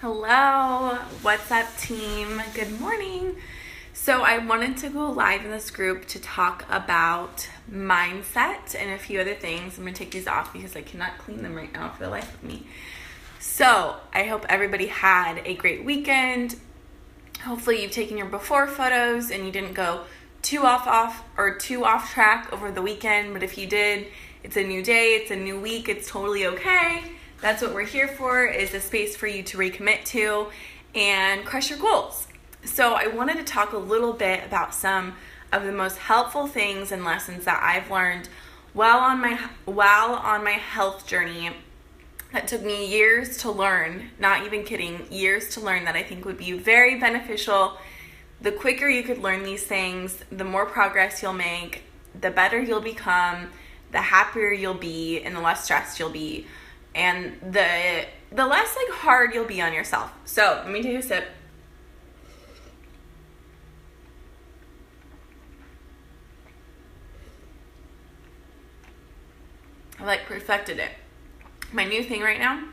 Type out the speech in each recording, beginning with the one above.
Hello, what's up, team? Good morning. So I wanted to go live in this group to talk about mindset and a few other things. I'm going to take these off because I cannot clean them right now for the life of me. So I hope everybody had a great weekend. Hopefully you've taken your before photos and you didn't go too off track over the weekend. But if you did, it's a new day, it's a new week, it's totally okay. That's what we're here for, is a space for you to recommit to and crush your goals. So I wanted to talk a little bit about some of the most helpful things and lessons that I've learned while on my health journey that took me years to learn, not even kidding, years to learn, that I think would be very beneficial. The quicker you could learn these things, the more progress you'll make, the better you'll become, the happier you'll be, and the less stressed you'll be. And the less hard you'll be on yourself. So let me take a sip. I perfected it. My new thing right now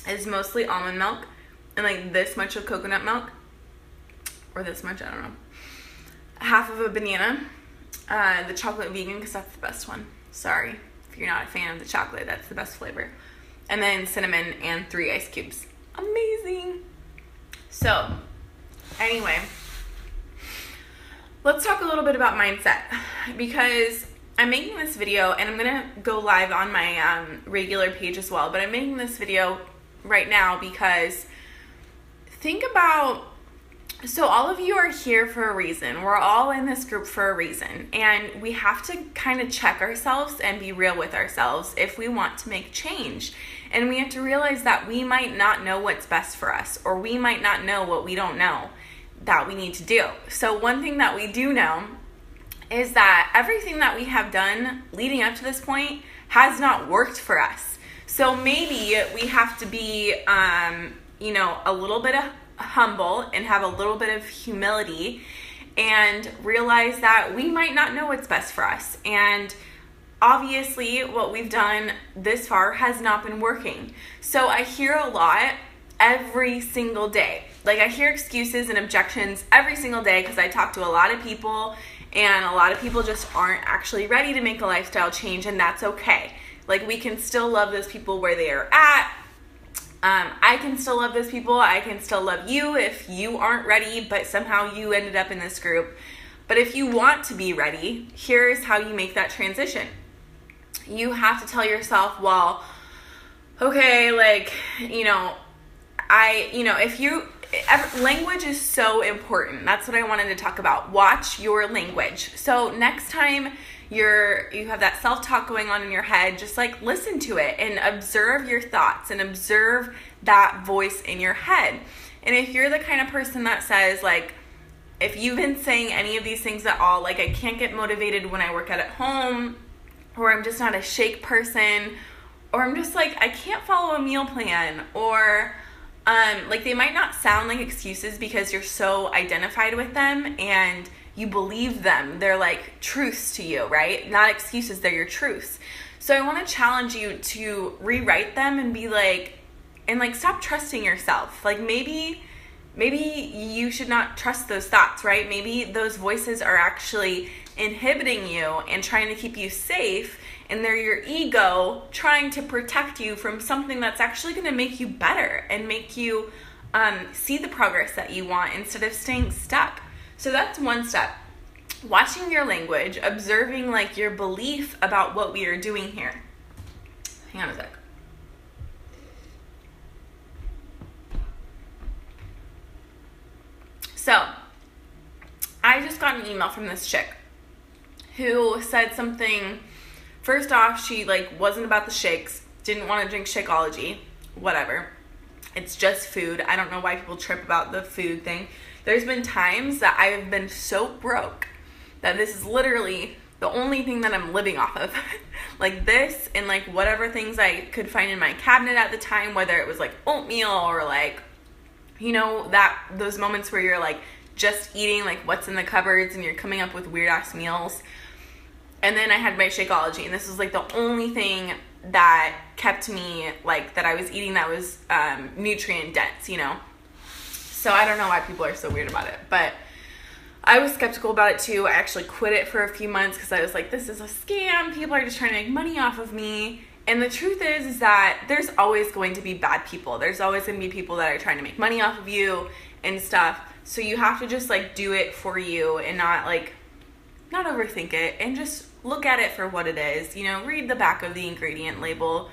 is mostly almond milk and this much of coconut milk, or this much, I don't know. Half of a banana, the chocolate vegan, because that's the best one. Sorry if you're not a fan of the chocolate, that's the best flavor. And then cinnamon and 3 ice cubes. Amazing. So, anyway, let's talk a little bit about mindset, because I'm making this video, and I'm going to go live on my regular page as well, but I'm making this video right now because think about, so all of you are here for a reason. We're all in this group for a reason, and we have to kind of check ourselves and be real with ourselves if we want to make change. And we have to realize that we might not know what's best for us, or we might not know what we don't know that we need to do. So one thing that we do know is that everything that we have done leading up to this point has not worked for us. So maybe we have to be, a little bit humble and have a little bit of humility and realize that we might not know what's best for us. And obviously what we've done this far has not been working. So I hear a lot every single day. I hear excuses and objections every single day because I talk to a lot of people, and a lot of people just aren't actually ready to make a lifestyle change, and that's okay. We can still love those people where they are at. I can still love those people. I can still love you if you aren't ready, but somehow you ended up in this group. But if you want to be ready, here's how you make that transition. You have to tell yourself, well, okay, language is so important. That's what I wanted to talk about. Watch your language. So next time you have that self-talk going on in your head, just listen to it and observe your thoughts and observe that voice in your head. And if you're the kind of person that says, if you've been saying any of these things at all, I can't get motivated when I work out at home, or I'm just not a shake person, or I'm just I can't follow a meal plan, or they might not sound like excuses because you're so identified with them and you believe them. They're truths to you, right? Not excuses, they're your truths. So I want to challenge you to rewrite them and be stop trusting yourself. Maybe you should not trust those thoughts, right? Maybe those voices are actually inhibiting you and trying to keep you safe, and they're your ego trying to protect you from something that's actually going to make you better and make you see the progress that you want instead of staying stuck. So that's one step. Watching your language, observing your belief about what we are doing here. Hang on a sec. So I just got an email from this chick who said something. First off, she wasn't about the shakes, didn't want to drink Shakeology, whatever. It's just food. I don't know why people trip about the food thing. There's been times that I have been so broke that this is literally the only thing that I'm living off of. This and whatever things I could find in my cabinet at the time, whether it was oatmeal or those moments where you're just eating what's in the cupboards and you're coming up with weird ass meals. And then I had my Shakeology, and this was the only thing that kept me, like, that I was eating that was nutrient dense, you know? So I don't know why people are so weird about it, but I was skeptical about it too. I actually quit it for a few months because I was like, this is a scam. People are just trying to make money off of me. And the truth is that there's always going to be bad people. There's always going to be people that are trying to make money off of you and stuff. So you have to just, like, do it for you and not overthink it, and just look at it for what it is. You know, read the back of the ingredient label.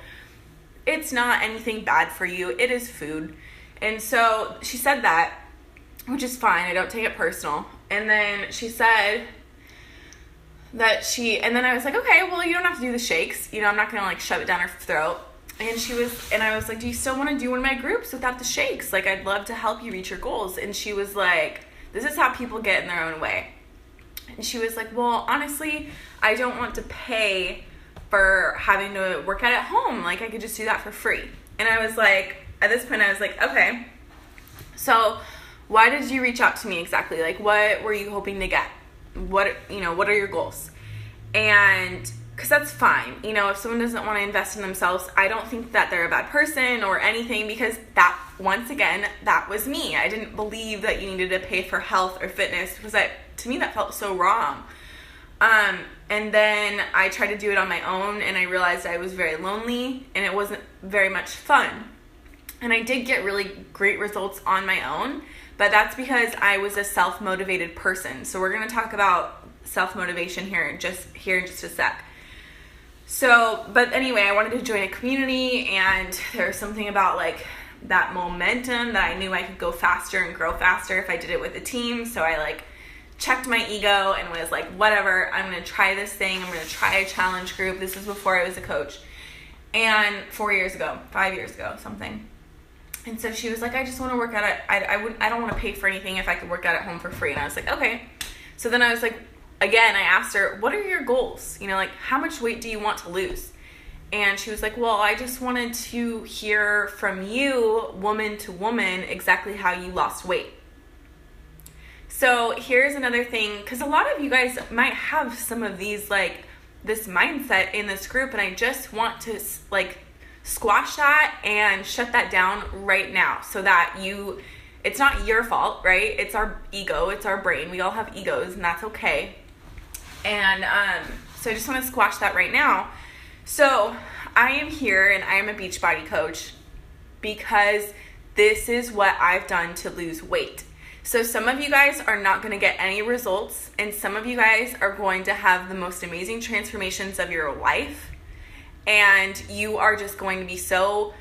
It's not anything bad for you. It is food. And so she said that, which is fine. I don't take it personal. And then she said that and then I was like, okay, well, you don't have to do the shakes. You know, I'm not going to, like, shove it down her throat. And I was like, do you still want to do one of my groups without the shakes? Like, I'd love to help you reach your goals. And she was like, this is how people get in their own way. And she was like, well, honestly, I don't want to pay for having to work out at home. Like, I could just do that for free. And I was like, at this point, I was like, okay, so why did you reach out to me exactly? Like, what were you hoping to get? What are your goals? And because that's fine. You know, if someone doesn't want to invest in themselves, I don't think that they're a bad person or anything, because that, once again, that was me. I didn't believe that you needed to pay for health or fitness, because to me that felt so wrong. And then I tried to do it on my own, and I realized I was very lonely and it wasn't very much fun. And I did get really great results on my own, but that's because I was a self-motivated person. So we're going to talk about self-motivation here in just a sec. So, but anyway, I wanted to join a community, and there's something about, like, that momentum that I knew I could go faster and grow faster if I did it with a team. So I, like, checked my ego and was like, whatever, I'm going to try this thing. I'm going to try a challenge group. This was before I was a coach. And 5 years ago, something. And so she was like, I just want to work out I don't want to pay for anything if I could work out at home for free. And I was like, okay. So then I was like, again, I asked her, what are your goals? You know, like, how much weight do you want to lose? And she was like, well, I just wanted to hear from you, woman to woman, exactly how you lost weight. So here's another thing, because a lot of you guys might have some of these, like, this mindset in this group, and I just want to, like, squash that and shut that down right now, so that it's not your fault, right? It's our ego, it's our brain. We all have egos, and that's okay. And so I just want to squash that right now. So I am here, and I am a Beachbody coach because this is what I've done to lose weight. So some of you guys are not going to get any results, and some of you guys are going to have the most amazing transformations of your life. And you are just going to be so,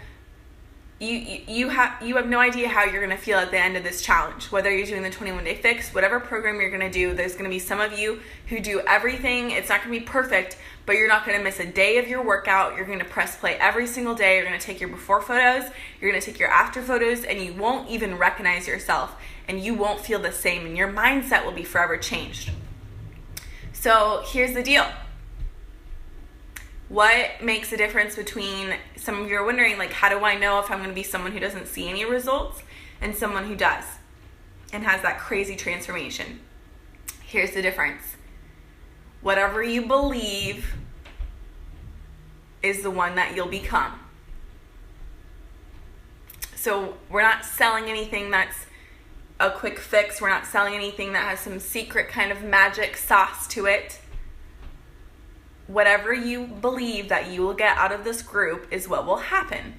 you have no idea how you're going to feel at the end of this challenge. Whether you're doing the 21-day fix, whatever program you're going to do, there's going to be some of you who do everything. It's not going to be perfect, but you're not going to miss a day of your workout. You're going to press play every single day. You're going to take your before photos. You're going to take your after photos, and you won't even recognize yourself, and you won't feel the same, and your mindset will be forever changed. So here's the deal. What makes a difference between, some of you are wondering, like, how do I know if I'm going to be someone who doesn't see any results and someone who does and has that crazy transformation? Here's the difference. Whatever you believe is the one that you'll become. So we're not selling anything that's a quick fix. We're not selling anything that has some secret kind of magic sauce to it. Whatever you believe that you will get out of this group is what will happen.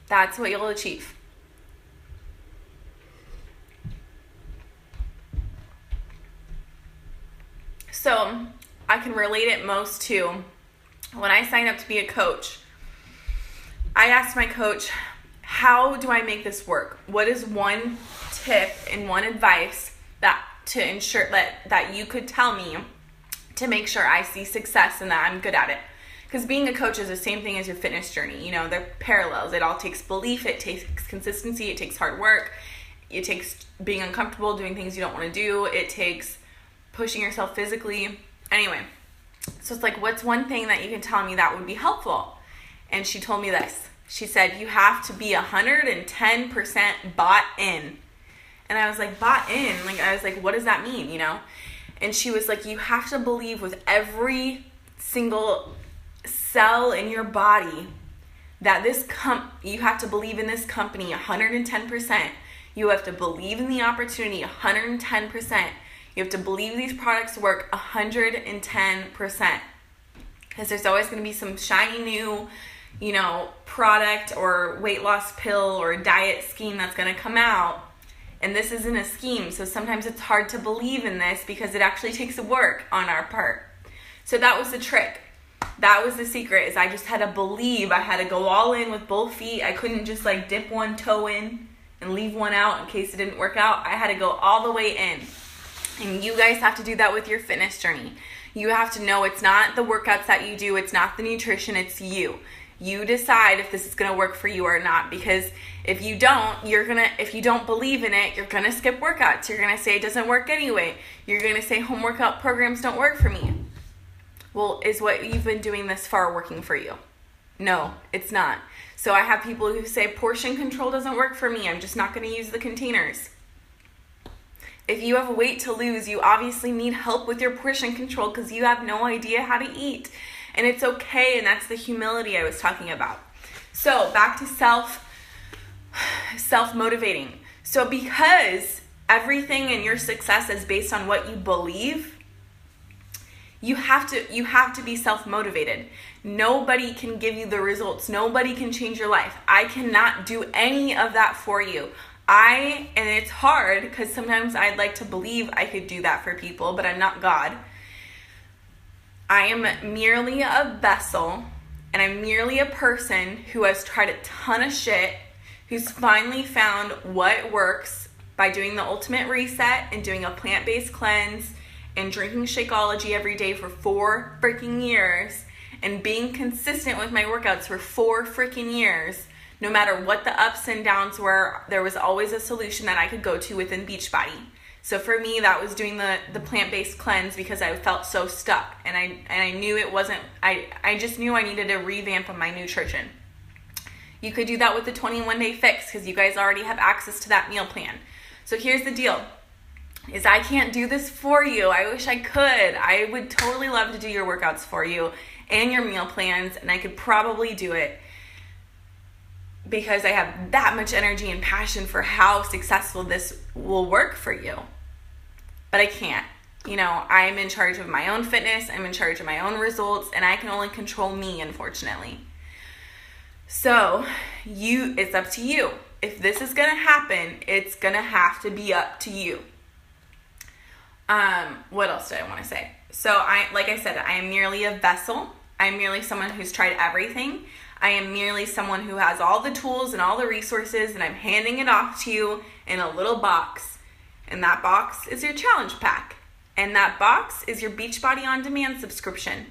That's what you'll achieve. So I can relate it most to when I signed up to be a coach. I asked my coach, how do I make this work? What is one tip and one advice that to ensure that you could tell me to make sure I see success and that I'm good at it? Because being a coach is the same thing as your fitness journey. You know, they're parallels. It all takes belief. It takes consistency. It takes hard work. It takes being uncomfortable, doing things you don't want to do. It takes pushing yourself physically. Anyway, so it's like, what's one thing that you can tell me that would be helpful? And she told me this. She said, you have to be 110% bought in. And I was like, bought in? Like, I was like, what does that mean, you know? And she was like, you have to believe with every single sell in your body that you have to believe in this company 110%. You have to believe in the opportunity 110%. You have to believe these products work 110%. Because there's always going to be some shiny new, product or weight loss pill or diet scheme that's going to come out. And this isn't a scheme. So sometimes it's hard to believe in this because it actually takes work on our part. So that was the trick. That was the secret, is I just had to believe. I had to go all in with both feet. I couldn't just dip one toe in and leave one out in case it didn't work out. I had to go all the way in. And you guys have to do that with your fitness journey. You have to know it's not the workouts that you do, it's not the nutrition, it's you. You decide if this is going to work for you or not, because if you don't, if you don't believe in it, you're going to skip workouts. You're going to say it doesn't work anyway. You're going to say home workout programs don't work for me. Well, is what you've been doing this far working for you? No, it's not. So I have people who say portion control doesn't work for me. I'm just not going to use the containers. If you have weight to lose, you obviously need help with your portion control because you have no idea how to eat. And it's okay, and that's the humility I was talking about. So back to self-motivating. So because everything in your success is based on what you believe, you have to be self-motivated. Nobody can give you the results. Nobody can change your life. I cannot do any of that for you. And it's hard because sometimes I'd like to believe I could do that for people, but I'm not God. I am merely a vessel, and I'm merely a person who has tried a ton of shit, who's finally found what works by doing the ultimate reset and doing a plant-based cleanse and drinking Shakeology every day for 4 freaking years and being consistent with my workouts for 4 freaking years. No matter what the ups and downs were, there was always a solution that I could go to within Beachbody. So for me, that was doing the plant-based cleanse because I felt so stuck. And I knew it wasn't, I just knew I needed a revamp of my nutrition. You could do that with the 21-day fix because you guys already have access to that meal plan. So here's the deal, is I can't do this for you. I wish I could. I would totally love to do your workouts for you and your meal plans, and I could probably do it because I have that much energy and passion for how successful this will work for you. But I can't. I'm in charge of my own fitness, I'm in charge of my own results, and I can only control me, unfortunately. So, it's up to you. If this is gonna happen, it's gonna have to be up to you. What else did I want to say? So, like I said, I am merely a vessel. I'm merely someone who's tried everything. I am merely someone who has all the tools and all the resources, and I'm handing it off to you in a little box. And that box is your challenge pack. And that box is your Beachbody On Demand subscription.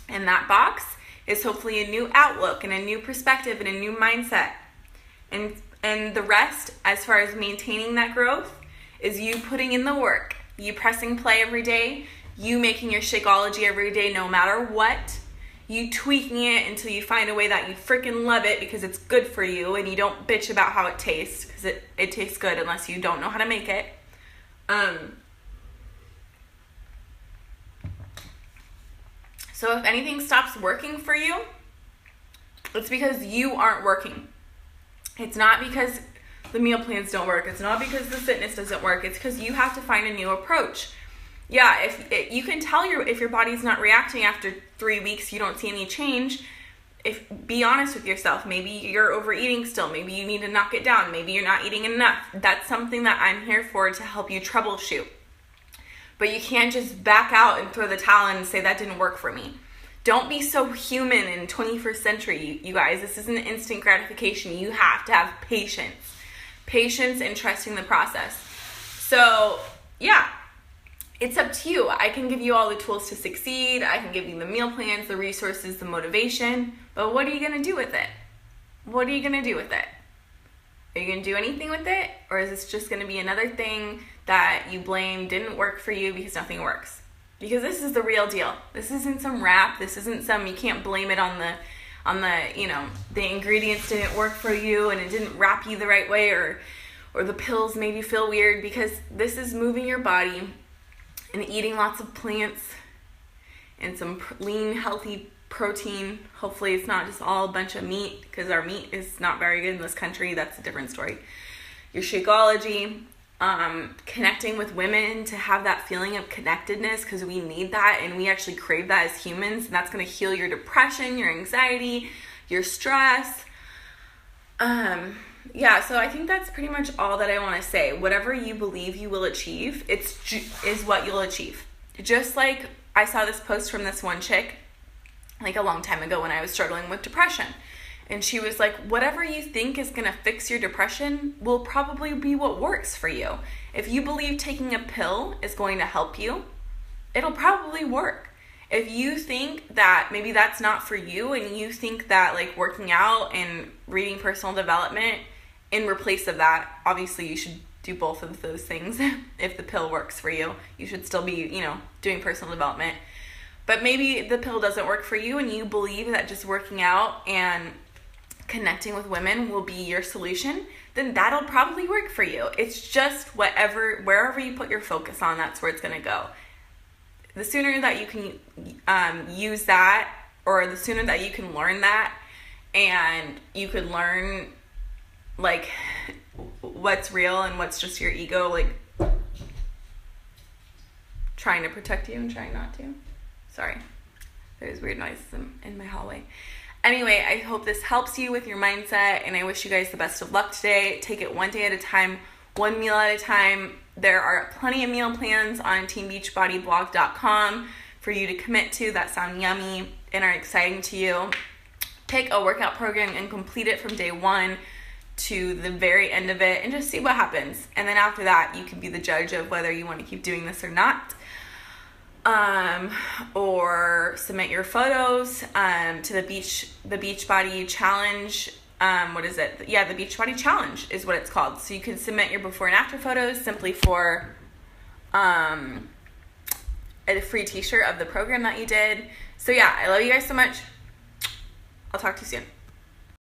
And that box is hopefully a new outlook and a new perspective and a new mindset. And the rest, as far as maintaining that growth, is you putting in the work. You pressing play every day. You making your Shakeology every day no matter what. You tweaking it until you find a way that you freaking love it because it's good for you and you don't bitch about how it tastes because it tastes good unless you don't know how to make it. So if anything stops working for you, it's because you aren't working. It's not because the meal plans don't work. It's not because the fitness doesn't work. It's because you have to find a new approach. Yeah, you can tell if your body's not reacting after 3 weeks, you don't see any change. Be honest with yourself. Maybe you're overeating still. Maybe you need to knock it down. Maybe you're not eating enough. That's something that I'm here for, to help you troubleshoot. But you can't just back out and throw the towel in and say that didn't work for me. Don't be so human in 21st century, you guys. This isn't instant gratification. You have to have patience. Patience and trusting the process. So, yeah. It's up to you. I can give you all the tools to succeed. I can give you the meal plans, the resources, the motivation. But what are you going to do with it? What are you going to do with it? Are you going to do anything with it? Or is this just going to be another thing that you blame didn't work for you because nothing works? Because this is the real deal. This isn't some rap. This isn't you can't blame it on the ingredients didn't work for you and it didn't wrap you the right way or the pills made you feel weird, because this is moving your body and eating lots of plants and some lean, healthy protein. Hopefully it's not just all a bunch of meat, because our meat is not very good in this country. That's a different story. Your Shakeology, connecting with women to have that feeling of connectedness, because we need that and we actually crave that as humans, and that's going to heal your depression, your anxiety, your stress. Yeah, so I think that's pretty much all that I want to say. Whatever you believe you will achieve, is what you'll achieve. Just like I saw this post from this one chick like a long time ago when I was struggling with depression. And she was like, whatever you think is going to fix your depression will probably be what works for you. If you believe taking a pill is going to help you, it'll probably work. If you think that maybe that's not for you, and you think that like working out and reading personal development in replace of that, obviously you should do both of those things. If the pill works for you, you should still be, doing personal development. But maybe the pill doesn't work for you and you believe that just working out and connecting with women will be your solution, then that'll probably work for you. It's just wherever you put your focus on, that's where it's going to go. The sooner that you can use that, or the sooner that you can learn that, and you could learn like what's real and what's just your ego like trying to protect you and trying not to. Sorry, there's weird noises in my hallway. Anyway, I hope this helps you with your mindset, and I wish you guys the best of luck today. Take it one day at a time, one meal at a time. There are plenty of meal plans on teambeachbodyblog.com for you to commit to that sound yummy and are exciting to you. Pick a workout program and complete it from day one to the very end of it, and just see what happens. And then after that, you can be the judge of whether you want to keep doing this or not. Or submit your photos to the Beachbody Challenge. What is it? Yeah, the Beachbody Challenge is what it's called. So you can submit your before and after photos simply for a free t-shirt of the program that you did. So yeah, I love you guys so much. I'll talk to you soon.